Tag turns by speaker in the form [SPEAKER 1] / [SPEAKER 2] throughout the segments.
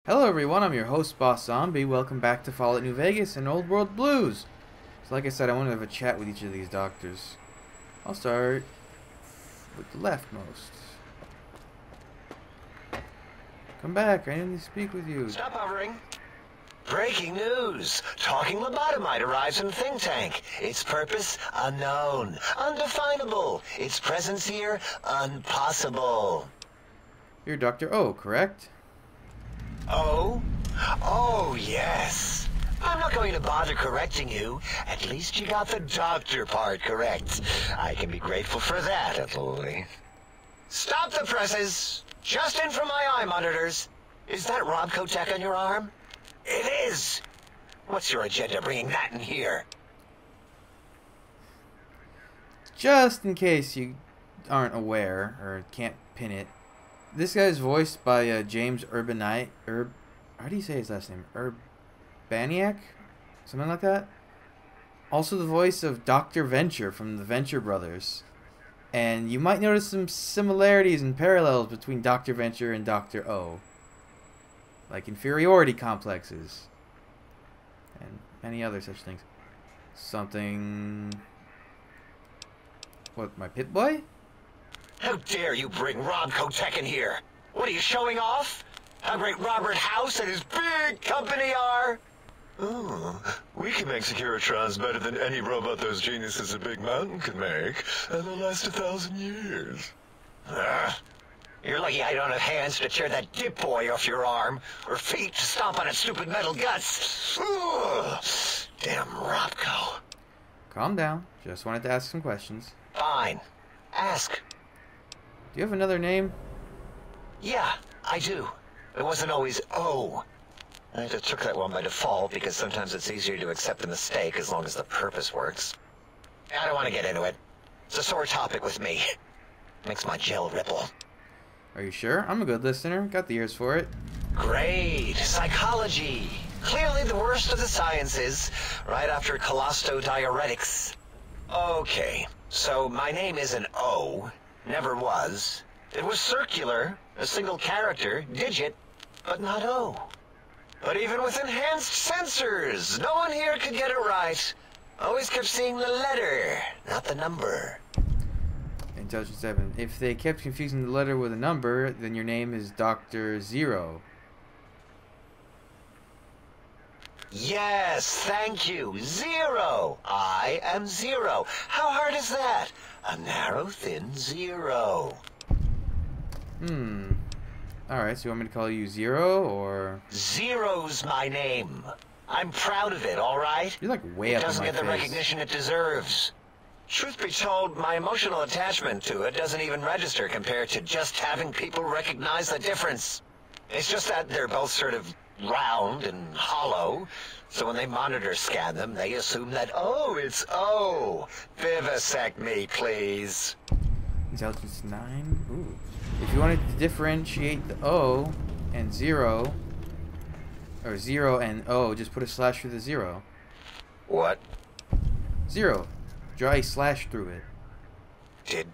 [SPEAKER 1] Hello everyone, I'm your host Boss Zombie. Welcome back to Fallout New Vegas and Old World Blues. So like I said, I want to have a chat with each of these doctors. I'll start with the leftmost. Come back, I need to speak with you.
[SPEAKER 2] Stop hovering. Breaking news. Talking lobotomite arrives in think tank. Its purpose, unknown. Undefinable. Its presence here, impossible.
[SPEAKER 1] You're Dr. O, correct?
[SPEAKER 2] Oh? Oh, yes. I'm not going to bother correcting you. At least you got the doctor part correct. I can be grateful for that, at least. Stop the presses. Just in from my eye monitors. Is that Rob Kotek on your arm? It is. What's your agenda bringing that in here?
[SPEAKER 1] Just in case you aren't aware or can't pin it, this guy is voiced by James Urbanite. How do you say his last name? Urbaniak? Something like that? Also the voice of Dr. Venture from the Venture Brothers. And you might notice some similarities and parallels between Dr. Venture and Dr. O. Like inferiority complexes. And many other such things. Something... What, my pit boy?
[SPEAKER 2] How dare you bring Rob Kotek in here? What are you showing off? How great Robert House and his big company are?
[SPEAKER 3] Oh, we can make Securitrons better than any robot those geniuses at Big Mountain can make, and they'll last 1,000 years.
[SPEAKER 2] You're lucky I don't have hands to tear that dip boy off your arm, or feet to stomp on its stupid metal guts. Ugh. Damn Robco.
[SPEAKER 1] Calm down. Just wanted to ask some questions.
[SPEAKER 2] Fine. Ask.
[SPEAKER 1] Do you have another name?
[SPEAKER 2] Yeah, I do. It wasn't always O. I just took that one by default because sometimes it's easier to accept the mistake as long as the purpose works. I don't want to get into it. It's a sore topic with me. Makes my gel ripple.
[SPEAKER 1] Are you sure? I'm a good listener. Got the ears for it.
[SPEAKER 2] Great. Psychology. Clearly the worst of the sciences, right after colostodiuretics. Okay, so my name is an O. Never was. It was circular, a single character, digit, but not O. But even with enhanced sensors, no one here could get it right. Always kept seeing the letter, not the number.
[SPEAKER 1] Intelligence 7. If they kept confusing the letter with a number, then your name is Dr. Zero.
[SPEAKER 2] Yes, thank you. Zero. I am zero. How hard is that? A narrow, thin zero.
[SPEAKER 1] Alright, so you want me to call you Zero, or...
[SPEAKER 2] Zero's my name. I'm proud of it, all right?
[SPEAKER 1] You're like way up
[SPEAKER 2] It
[SPEAKER 1] in
[SPEAKER 2] doesn't
[SPEAKER 1] my
[SPEAKER 2] get the
[SPEAKER 1] face.
[SPEAKER 2] recognition it deserves. Truth be told, my emotional attachment to it doesn't even register compared to just having people recognize the difference. It's just that they're both sort of round and hollow, so when they monitor scan them, they assume that, oh, it's O. Vivisect me, please.
[SPEAKER 1] Intelligence 9? Ooh. If you wanted to differentiate the O and Zero, or Zero and O, just put a slash through the zero.
[SPEAKER 2] What?
[SPEAKER 1] Zero. Draw a slash through it.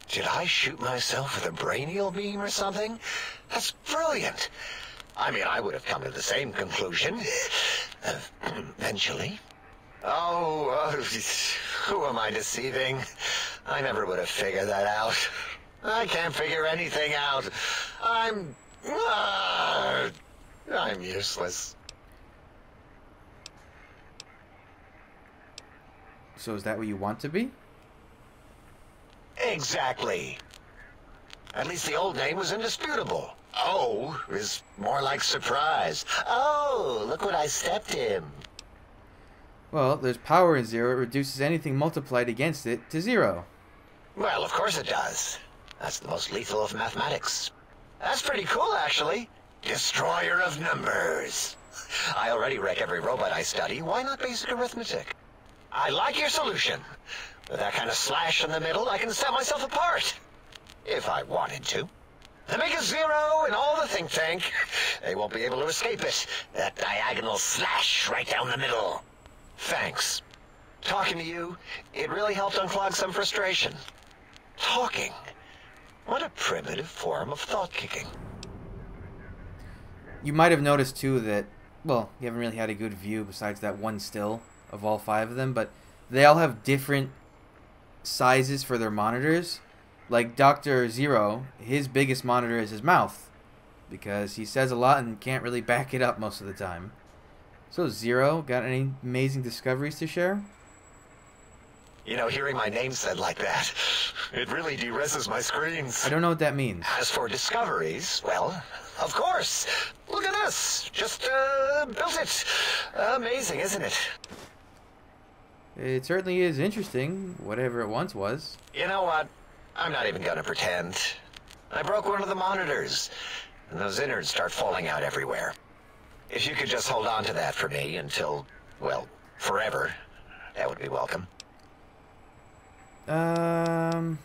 [SPEAKER 2] Did I shoot myself with a brainial beam or something? That's brilliant. I mean, I would have come to the same conclusion. Eventually. Oh, who am I deceiving? I never would have figured that out. I can't figure anything out. I'm useless.
[SPEAKER 1] So is that what you want to be?
[SPEAKER 2] Exactly. At least the old name was indisputable. O is more like surprise. Oh, look what I stepped in.
[SPEAKER 1] Well, there's power in Zero. It reduces anything multiplied against it to zero.
[SPEAKER 2] Well, of course it does. That's the most lethal of mathematics. That's pretty cool, actually. Destroyer of numbers. I already wreck every robot I study. Why not basic arithmetic? I like your solution. With that kind of slash in the middle, I can set myself apart. If I wanted to. They make a zero in all the think tank. They won't be able to escape it. That diagonal slash right down the middle. Thanks. Talking to you, it really helped unclog some frustration. Talking. What a primitive form of thought kicking.
[SPEAKER 1] You might have noticed too that, well, you haven't really had a good view besides that one still of all 5 of them, but they all have different sizes for their monitors. Like Dr. Zero, his biggest monitor is his mouth because he says a lot and can't really back it up most of the time. So Zero, got any amazing discoveries to share?
[SPEAKER 2] You know, hearing my name said like that, it really de-reses my screens.
[SPEAKER 1] I don't know what that means.
[SPEAKER 2] As for discoveries, well, of course. Look at this. Just built it. Amazing, isn't it?
[SPEAKER 1] It certainly is interesting, whatever it once was.
[SPEAKER 2] You know what? I'm not even gonna pretend. I broke one of the monitors, and those innards start falling out everywhere. If you could just hold on to that for me until, well, forever, that would be welcome.
[SPEAKER 1] Tell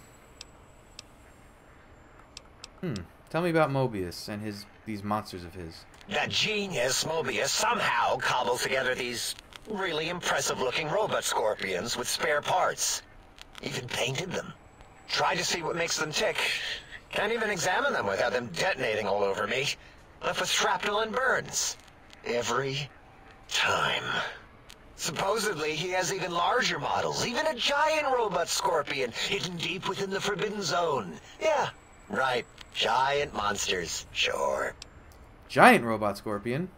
[SPEAKER 1] me about Mobius and these monsters of his.
[SPEAKER 2] That genius Mobius somehow cobbled together these really impressive-looking robot scorpions with spare parts. Even painted them. Tried to see what makes them tick. Can't even examine them without them detonating all over me. Left with shrapnel and burns. Every time. Supposedly, he has even larger models, even a giant robot scorpion hidden deep within the Forbidden Zone. Yeah, right. Giant monsters, sure.
[SPEAKER 1] Giant robot scorpion?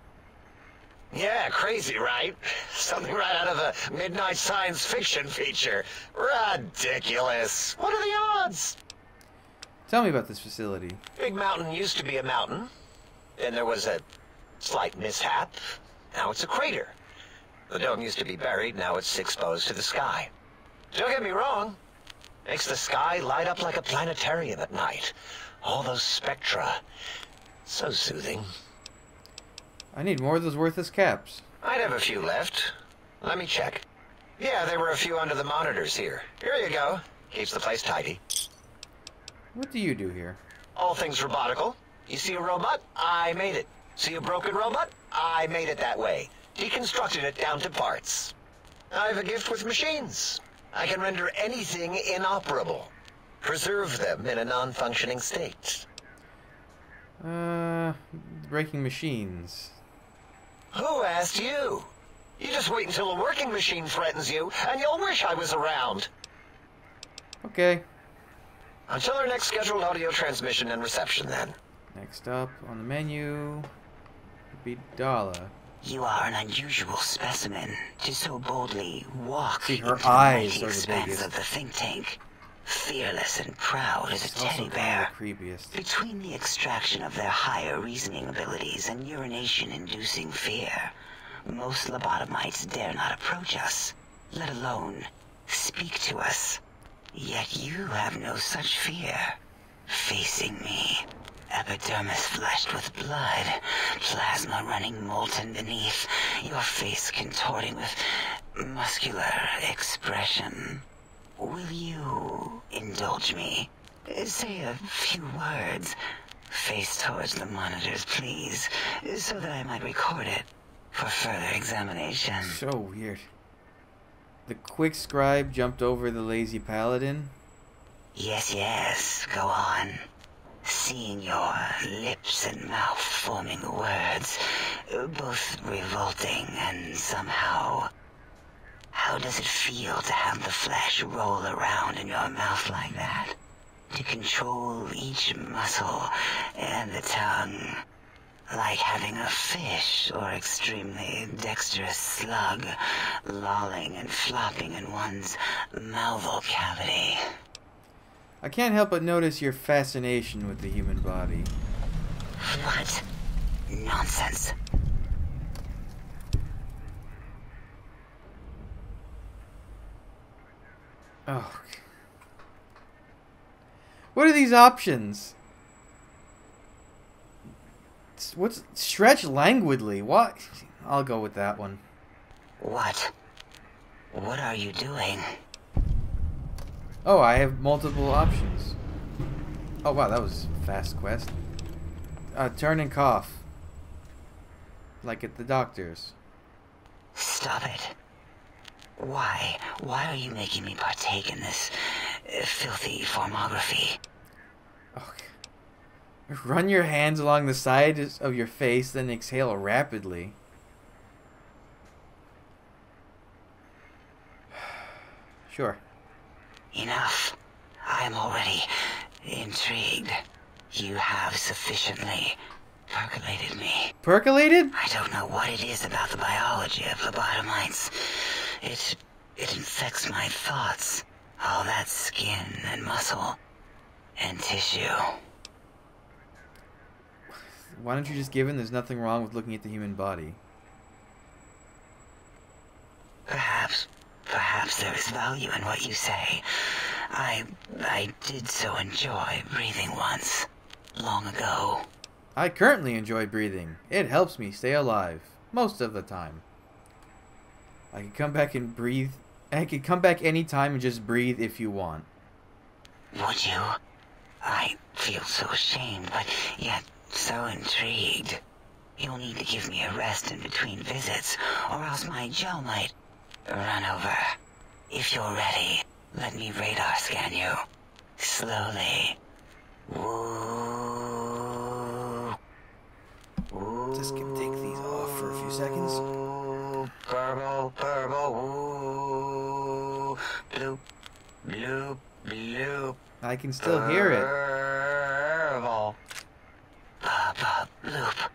[SPEAKER 2] Yeah, crazy, right? Something right out of a midnight science fiction feature. Ridiculous. What are the odds?
[SPEAKER 1] Tell me about this facility.
[SPEAKER 2] Big Mountain used to be a mountain. Then there was a slight mishap. Now it's a crater. The dome used to be buried, now it's exposed to the sky. Don't get me wrong. Makes the sky light up like a planetarium at night. All those spectra. So soothing.
[SPEAKER 1] I need more of those worthless caps.
[SPEAKER 2] I'd have a few left. Let me check. Yeah, there were a few under the monitors here. Here you go. Keeps the place tidy.
[SPEAKER 1] What do you do here?
[SPEAKER 2] All things robotical. You see a robot? I made it. See a broken robot? I made it that way. Deconstructed it down to parts. I have a gift with machines. I can render anything inoperable. Preserve them in a non-functioning state.
[SPEAKER 1] Breaking machines.
[SPEAKER 2] Who asked you? You just wait until a working machine threatens you, and you'll wish I was around.
[SPEAKER 1] Okay.
[SPEAKER 2] Until our next scheduled audio transmission and reception, then.
[SPEAKER 1] Next up on the menu would be Dala.
[SPEAKER 4] You are an unusual specimen to so boldly walk
[SPEAKER 1] See, her
[SPEAKER 4] into the
[SPEAKER 1] eyes
[SPEAKER 4] mighty
[SPEAKER 1] are the
[SPEAKER 4] expanse
[SPEAKER 1] biggest.
[SPEAKER 4] of the think tank. Fearless and proud as a
[SPEAKER 1] It's also
[SPEAKER 4] teddy
[SPEAKER 1] kind
[SPEAKER 4] bear.
[SPEAKER 1] of the creepiest.
[SPEAKER 4] Between the extraction of their higher reasoning abilities and urination-inducing fear, most lobotomites dare not approach us, let alone speak to us. Yet you have no such fear. Facing me, epidermis flushed with blood, plasma running molten beneath, your face contorting with muscular expression. Will you indulge me? Say a few words. Face towards the monitors, please, so that I might record it for further examination.
[SPEAKER 1] So weird. The quick scribe jumped over the lazy paladin.
[SPEAKER 4] Yes, go on. Seeing your lips and mouth forming words, both revolting and somehow... How does it feel to have the flesh roll around in your mouth like that? To control each muscle and the tongue, like having a fish or extremely dexterous slug lolling and flopping in one's mouthal cavity.
[SPEAKER 1] I can't help but notice your fascination with the human body.
[SPEAKER 4] What? Nonsense.
[SPEAKER 1] Oh. What are these options? What's stretch languidly? What? I'll go with that one.
[SPEAKER 4] What? What are you doing?
[SPEAKER 1] Oh, I have multiple options. Oh wow, that was a fast quest. Turn and cough. Like at the doctor's.
[SPEAKER 4] Stop it. Why? Why are you making me partake in this filthy formography?
[SPEAKER 1] Okay. Run your hands along the sides of your face, then exhale rapidly. Sure.
[SPEAKER 4] Enough. I am already intrigued. You have sufficiently percolated me.
[SPEAKER 1] Percolated?
[SPEAKER 4] I don't know what it is about the biology of lobotomites. It infects my thoughts. All that skin and muscle and tissue.
[SPEAKER 1] Why don't you just give in? There's nothing wrong with looking at the human body.
[SPEAKER 4] Perhaps there is value in what you say. I did so enjoy breathing once, long ago.
[SPEAKER 1] I currently enjoy breathing. It helps me stay alive, most of the time. I could come back and breathe. I could come back anytime and just breathe if you want.
[SPEAKER 4] Would you? I feel so ashamed, but yet so intrigued. You'll need to give me a rest in between visits, or else my gel might run over. If you're ready, let me radar scan you. Slowly. Woo. Woo.
[SPEAKER 1] Just gonna take these off for a few seconds.
[SPEAKER 4] Purple, purple, woo. Bloop, bloop, bloop.
[SPEAKER 1] I can still hear it.
[SPEAKER 4] Purple. Ba, ba, bloop.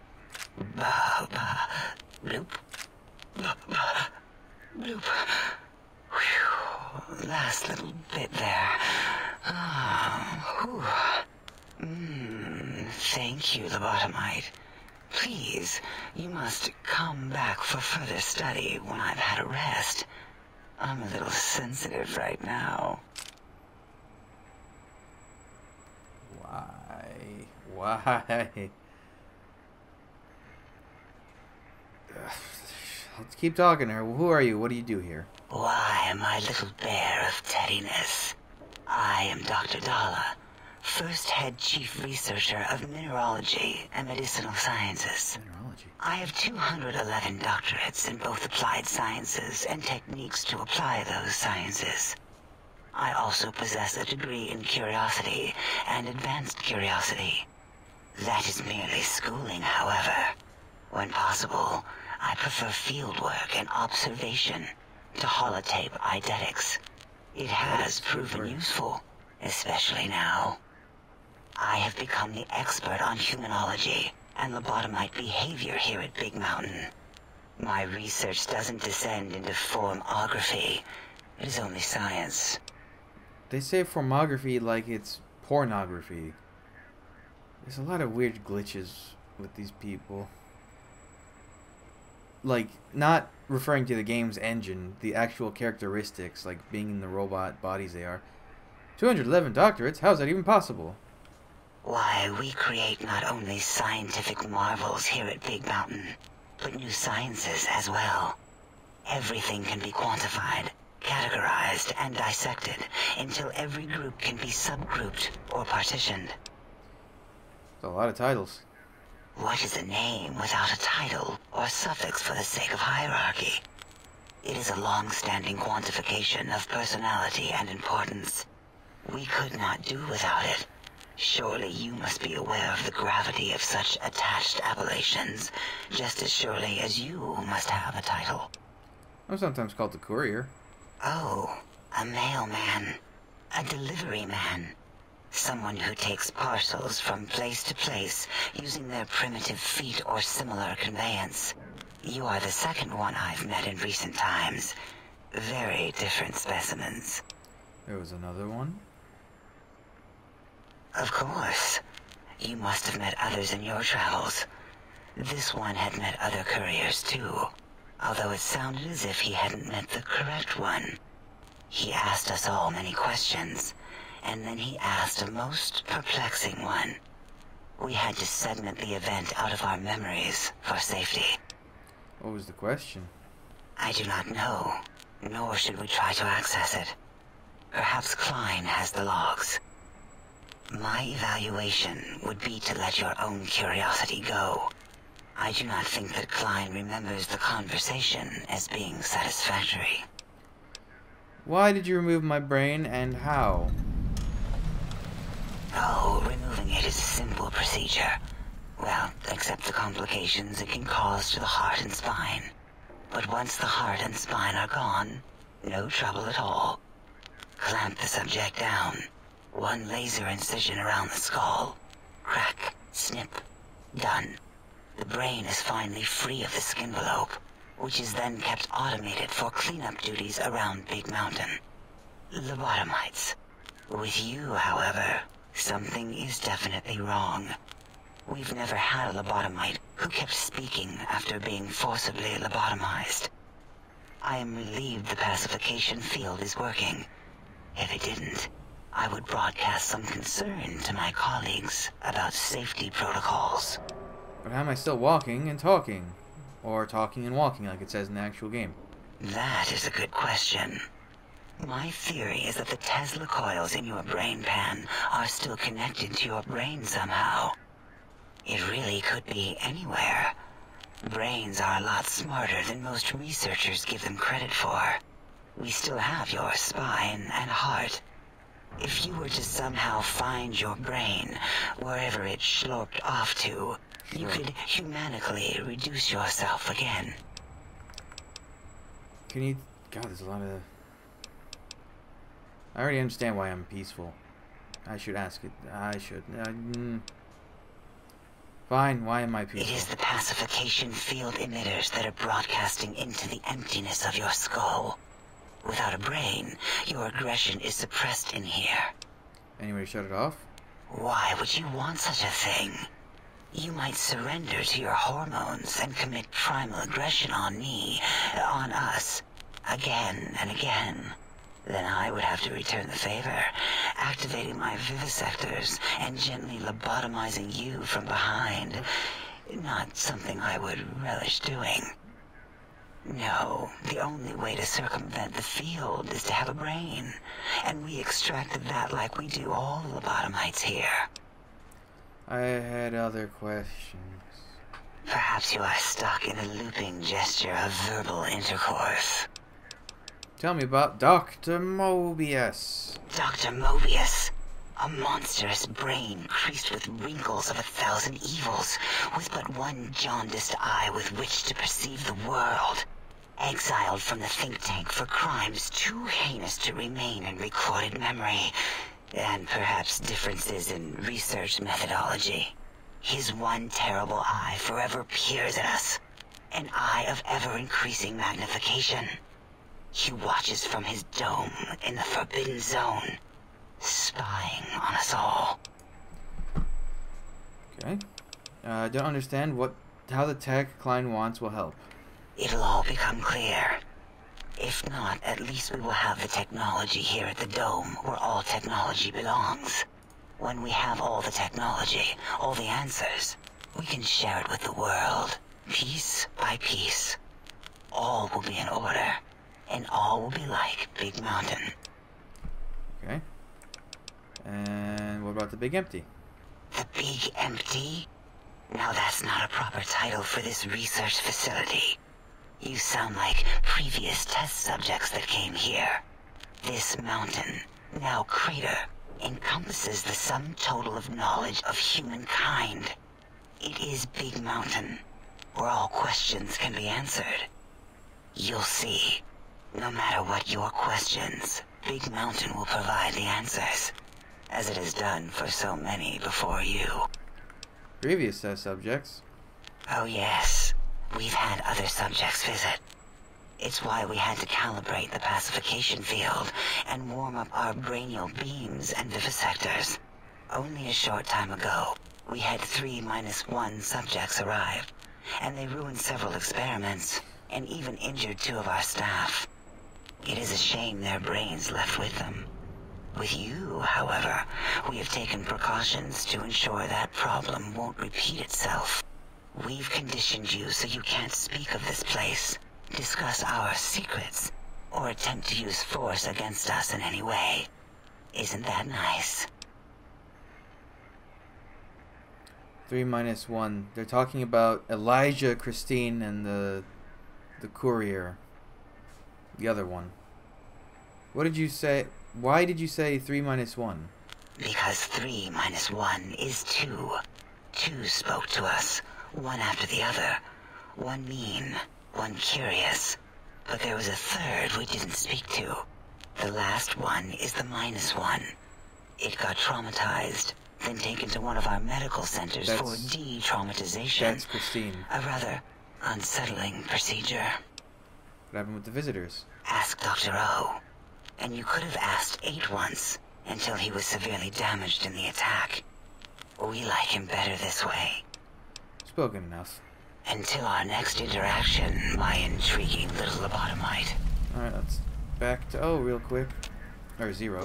[SPEAKER 4] Ba, ba, bloop. Ba, ba, bloop. Whew. Last little bit there. Thank you, lobotomite. Please, you must come back for further study when I've had a rest. I'm a little sensitive right now.
[SPEAKER 1] Why? Let's keep talking here. Who are you? What do you do here?
[SPEAKER 4] Why, my little bear of teddiness. I am Dr. Dalla, first head chief researcher of mineralogy and medicinal sciences.
[SPEAKER 1] Mineralogy.
[SPEAKER 4] I have 211 doctorates in both applied sciences and techniques to apply those sciences. I also possess a degree in curiosity and advanced curiosity. That is merely schooling, however. When possible, I prefer fieldwork and observation to holotape eidetics. It has proven useful, especially now. I have become the expert on humanology and lobotomite behavior here at Big Mountain. My research doesn't descend into formography. It is only science.
[SPEAKER 1] They say formography like it's pornography. There's a lot of weird glitches with these people. Like, not referring to the game's engine, the actual characteristics, like being in the robot bodies they are. 211 doctorates? How's that even possible?
[SPEAKER 4] Why, we create not only scientific marvels here at Big Mountain, but new sciences as well. Everything can be quantified, categorized, and dissected until every group can be subgrouped or partitioned.
[SPEAKER 1] That's a lot of titles.
[SPEAKER 4] What is a name without a title or suffix for the sake of hierarchy? It is a long-standing quantification of personality and importance. We could not do without it. Surely you must be aware of the gravity of such attached appellations, just as surely as you must have a title.
[SPEAKER 1] I'm sometimes called the courier.
[SPEAKER 4] Oh, a mailman. A delivery man. Someone who takes parcels from place to place using their primitive feet or similar conveyance. You are the second one I've met in recent times. Very different specimens.
[SPEAKER 1] There was another one.
[SPEAKER 4] Of course. You must have met others in your travels. This one had met other couriers too, although it sounded as if he hadn't met the correct one. He asked us all many questions, and then he asked a most perplexing one. We had to segment the event out of our memories for safety.
[SPEAKER 1] What was the question?
[SPEAKER 4] I do not know, nor should we try to access it. Perhaps Klein has the logs. My evaluation would be to let your own curiosity go. I do not think that Klein remembers the conversation as being satisfactory.
[SPEAKER 1] Why did you remove my brain and how?
[SPEAKER 4] Oh, removing it is a simple procedure. Well, except the complications it can cause to the heart and spine. But once the heart and spine are gone, no trouble at all. Clamp the subject down. One laser incision around the skull. Crack, snip, done. The brain is finally free of the skin envelope, which is then kept automated for cleanup duties around Big Mountain. Lobotomites. With you, however, something is definitely wrong. We've never had a lobotomite who kept speaking after being forcibly lobotomized. I am relieved the pacification field is working. If it didn't, I would broadcast some concern to my colleagues about safety protocols.
[SPEAKER 1] But how am I still walking and talking? Or talking and walking like it says in the actual game?
[SPEAKER 4] That is a good question. My theory is that the Tesla coils in your brain pan are still connected to your brain somehow. It really could be anywhere. Brains are a lot smarter than most researchers give them credit for. We still have your spine and heart. If you were to somehow find your brain, wherever it sloped off to, you could humanically reduce yourself again.
[SPEAKER 1] Can you... God, there's a lot of... I already understand why I'm peaceful. I should ask it. I should. Fine, why am I peaceful?
[SPEAKER 4] It is the pacification field emitters that are broadcasting into the emptiness of your skull. Without a brain, your aggression is suppressed in here.
[SPEAKER 1] Any way to shut it off?
[SPEAKER 4] Why would you want such a thing? You might surrender to your hormones and commit primal aggression on me, on us, again and again. Then I would have to return the favor, activating my vivisectors and gently lobotomizing you from behind. Not something I would relish doing. No, the only way to circumvent the field is to have a brain, and we extracted that like we do all the lobotomites here.
[SPEAKER 1] I had other questions.
[SPEAKER 4] Perhaps you are stuck in a looping gesture of verbal intercourse.
[SPEAKER 1] Tell me about Dr. Mobius.
[SPEAKER 4] Dr. Mobius. A monstrous brain creased with wrinkles of 1,000 evils, with but one jaundiced eye with which to perceive the world. Exiled from the think tank for crimes too heinous to remain in recorded memory, and perhaps differences in research methodology. His one terrible eye forever peers at us, an eye of ever-increasing magnification. He watches from his dome in the Forbidden Zone, spying on us all.
[SPEAKER 1] Okay. I don't understand how the tech Klein wants will help.
[SPEAKER 4] It'll all become clear. If not, at least we will have the technology here at the dome, where all technology belongs. When we have all the technology, all the answers, we can share it with the world, piece by piece. All will be in order, and all will be like Big Mountain.
[SPEAKER 1] Okay. And what about the Big Empty?
[SPEAKER 4] The Big Empty? Now that's not a proper title for this research facility. You sound like previous test subjects that came here. This mountain, now crater, encompasses the sum total of knowledge of humankind. It is Big Mountain, where all questions can be answered. You'll see. No matter what your questions, Big Mountain will provide the answers, as it has done for so many before you.
[SPEAKER 1] Previous test subjects?
[SPEAKER 4] Oh yes, we've had other subjects visit. It's why we had to calibrate the pacification field and warm up our brainial beams and vivisectors. Only a short time ago, we had 3-1 subjects arrive, and they ruined several experiments, and even injured 2 of our staff. It is a shame their brains left with them. With you, however, we have taken precautions to ensure that problem won't repeat itself. We've conditioned you so you can't speak of this place, discuss our secrets, or attempt to use force against us in any way. Isn't that nice?
[SPEAKER 1] 3-1. They're talking about Elijah, Christine, and the courier. The other one. What did you say? Why did you say 3-1?
[SPEAKER 4] Because 3 minus 1 is 2. 2 spoke to us, one after the other. One mean, one curious. But there was a third we didn't speak to. The last one is the -1. It got traumatized, then taken to one of our medical centers for de-traumatization.
[SPEAKER 1] That's Christine.
[SPEAKER 4] A rather unsettling procedure.
[SPEAKER 1] What happened with the visitors?
[SPEAKER 4] Ask Dr. O. And you could have asked 8 once, until he was severely damaged in the attack. We like him better this way.
[SPEAKER 1] Spoken enough.
[SPEAKER 4] Until our next interaction, my intriguing little lobotomite.
[SPEAKER 1] Alright, let's back to O real quick. Or 0.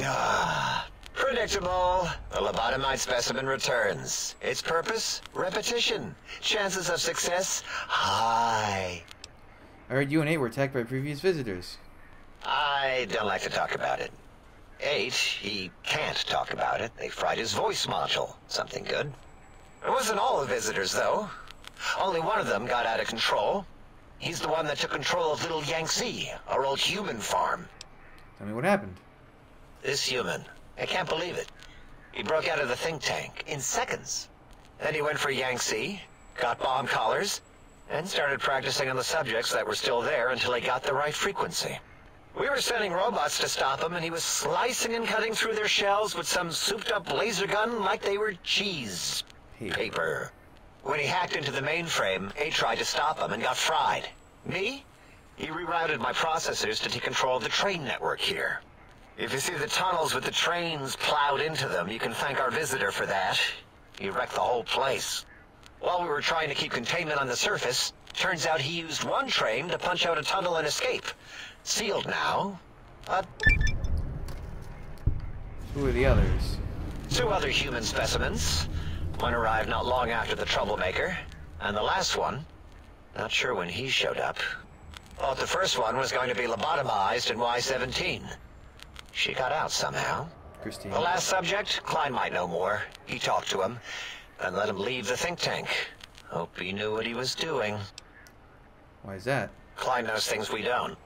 [SPEAKER 2] Predictable. The lobotomite specimen returns. Its purpose? Repetition. Chances of success? High.
[SPEAKER 1] I heard you and 8 were attacked by previous visitors.
[SPEAKER 2] I don't like to talk about it. 8, he can't talk about it. They fried his voice module. Something good. It wasn't all the visitors, though. Only one of them got out of control. He's the one that took control of Little Yangtze, our old human farm.
[SPEAKER 1] Tell me what happened.
[SPEAKER 2] This human, I can't believe it. He broke out of the think tank in seconds. Then he went for Yangtze, got bomb collars, and started practicing on the subjects that were still there until he got the right frequency. We were sending robots to stop him, and he was slicing and cutting through their shells with some souped-up laser gun like they were cheese paper. When he hacked into the mainframe, A tried to stop him and got fried. Me? He rerouted my processors to take control of the train network here. If you see the tunnels with the trains plowed into them, you can thank our visitor for that. He wrecked the whole place. While we were trying to keep containment on the surface, turns out he used one train to punch out a tunnel and escape. Sealed now, but...
[SPEAKER 1] Who are the others?
[SPEAKER 2] 2 other human specimens. One arrived not long after the troublemaker, and the last one, not sure when he showed up. Thought the first one was going to be lobotomized in Y-17. She got out somehow.
[SPEAKER 1] Christine.
[SPEAKER 2] The last subject, Klein might know more. He talked to him, and let him leave the think tank. Hope he knew what he was doing.
[SPEAKER 1] Why is that?
[SPEAKER 2] Klein knows things we don't.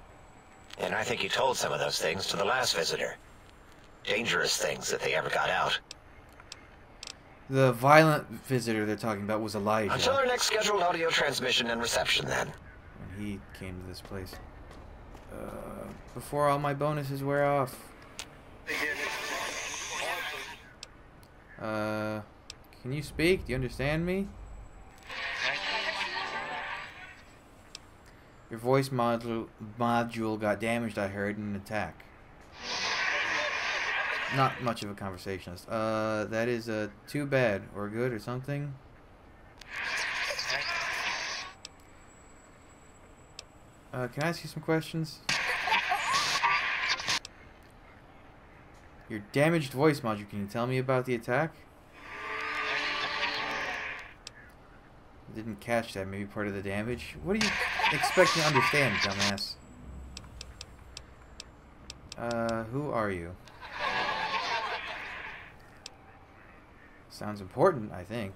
[SPEAKER 2] And I think he told some of those things to the last visitor. Dangerous things if they ever got out.
[SPEAKER 1] The violent visitor they're talking about was Elijah.
[SPEAKER 2] Until our next scheduled audio transmission and reception, then.
[SPEAKER 1] When he came to this place. Before all my bonuses wear off. Can you speak? Do you understand me? Your voice module got damaged, I heard, in an attack. Not much of a conversationalist. That is too bad, or good, or something. Can I ask you some questions? Your damaged voice module, can you tell me about the attack? I didn't catch that, maybe part of the damage. What do you expect me to understand, dumbass? Who are you? Sounds important, I think.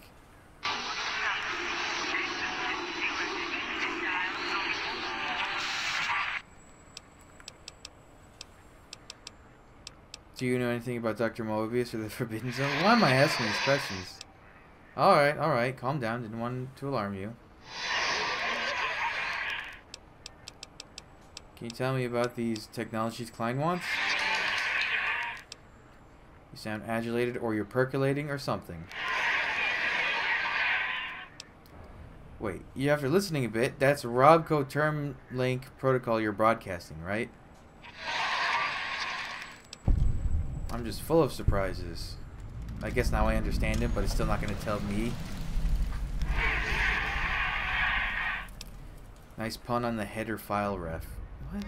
[SPEAKER 1] Do you know anything about Dr. Mobius or the Forbidden Zone? Why am I asking these questions? Alright, calm down. Didn't want to alarm you. Can you tell me about these technologies Klein wants? You sound agitated, or you're percolating, or something. Wait, after listening a bit, that's Robco Term Link Protocol you're broadcasting, right? I'm just full of surprises. I guess now I understand it, but it's still not going to tell me. Nice pun on the header file ref. What?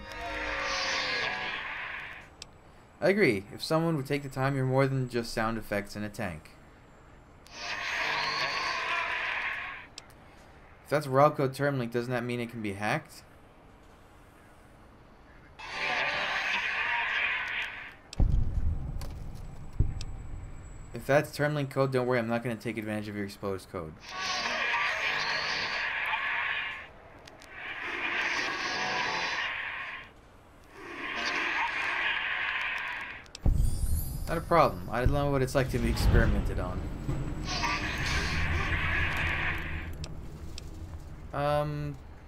[SPEAKER 1] I agree. If someone would take the time, you're more than just sound effects in a tank. If that's Robco Term Link, doesn't that mean it can be hacked? If that's term link code, don't worry, I'm not going to take advantage of your exposed code. Not a problem. I don't know what it's like to be experimented on.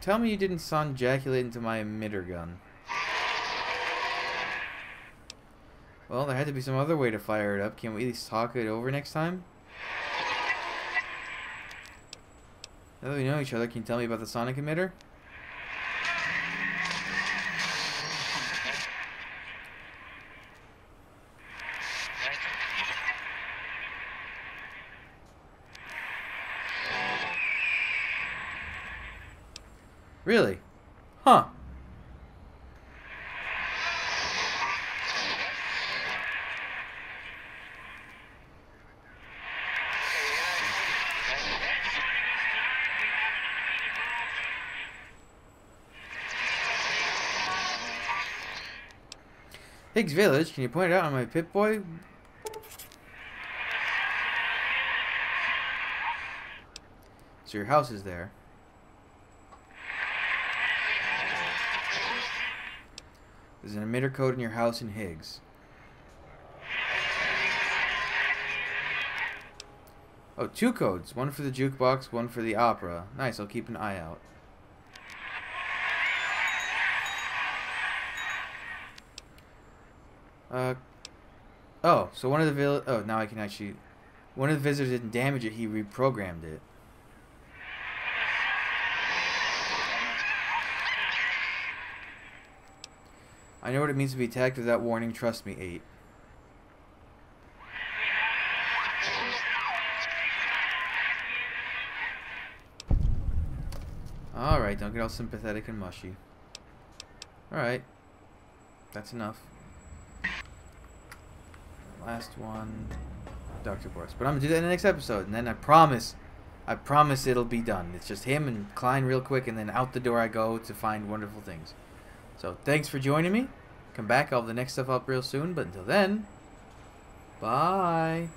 [SPEAKER 1] Tell me you didn't ejaculate into my emitter gun. Well, there had to be some other way to fire it up. Can we at least talk it over next time? Now that we know each other, can you tell me about the sonic emitter? Really? Huh. Higgs Village, can you point it out on my Pip-Boy? So your house is there. There's an emitter code in your house in Higgs. Oh, 2 codes. One for the jukebox, one for the opera. Nice, I'll keep an eye out. Oh, so one of the oh, now I can actually... One of the visitors didn't damage it, he reprogrammed it. I know what it means to be attacked without warning, trust me, 8. Alright, don't get all sympathetic and mushy. Alright. That's enough. Last one. Dr. Boris. But I'm going to do that in the next episode. And then I promise it'll be done. It's just him and Klein real quick. And then out the door I go to find wonderful things. So thanks for joining me. Come back. I'll have the next stuff up real soon. But until then, bye.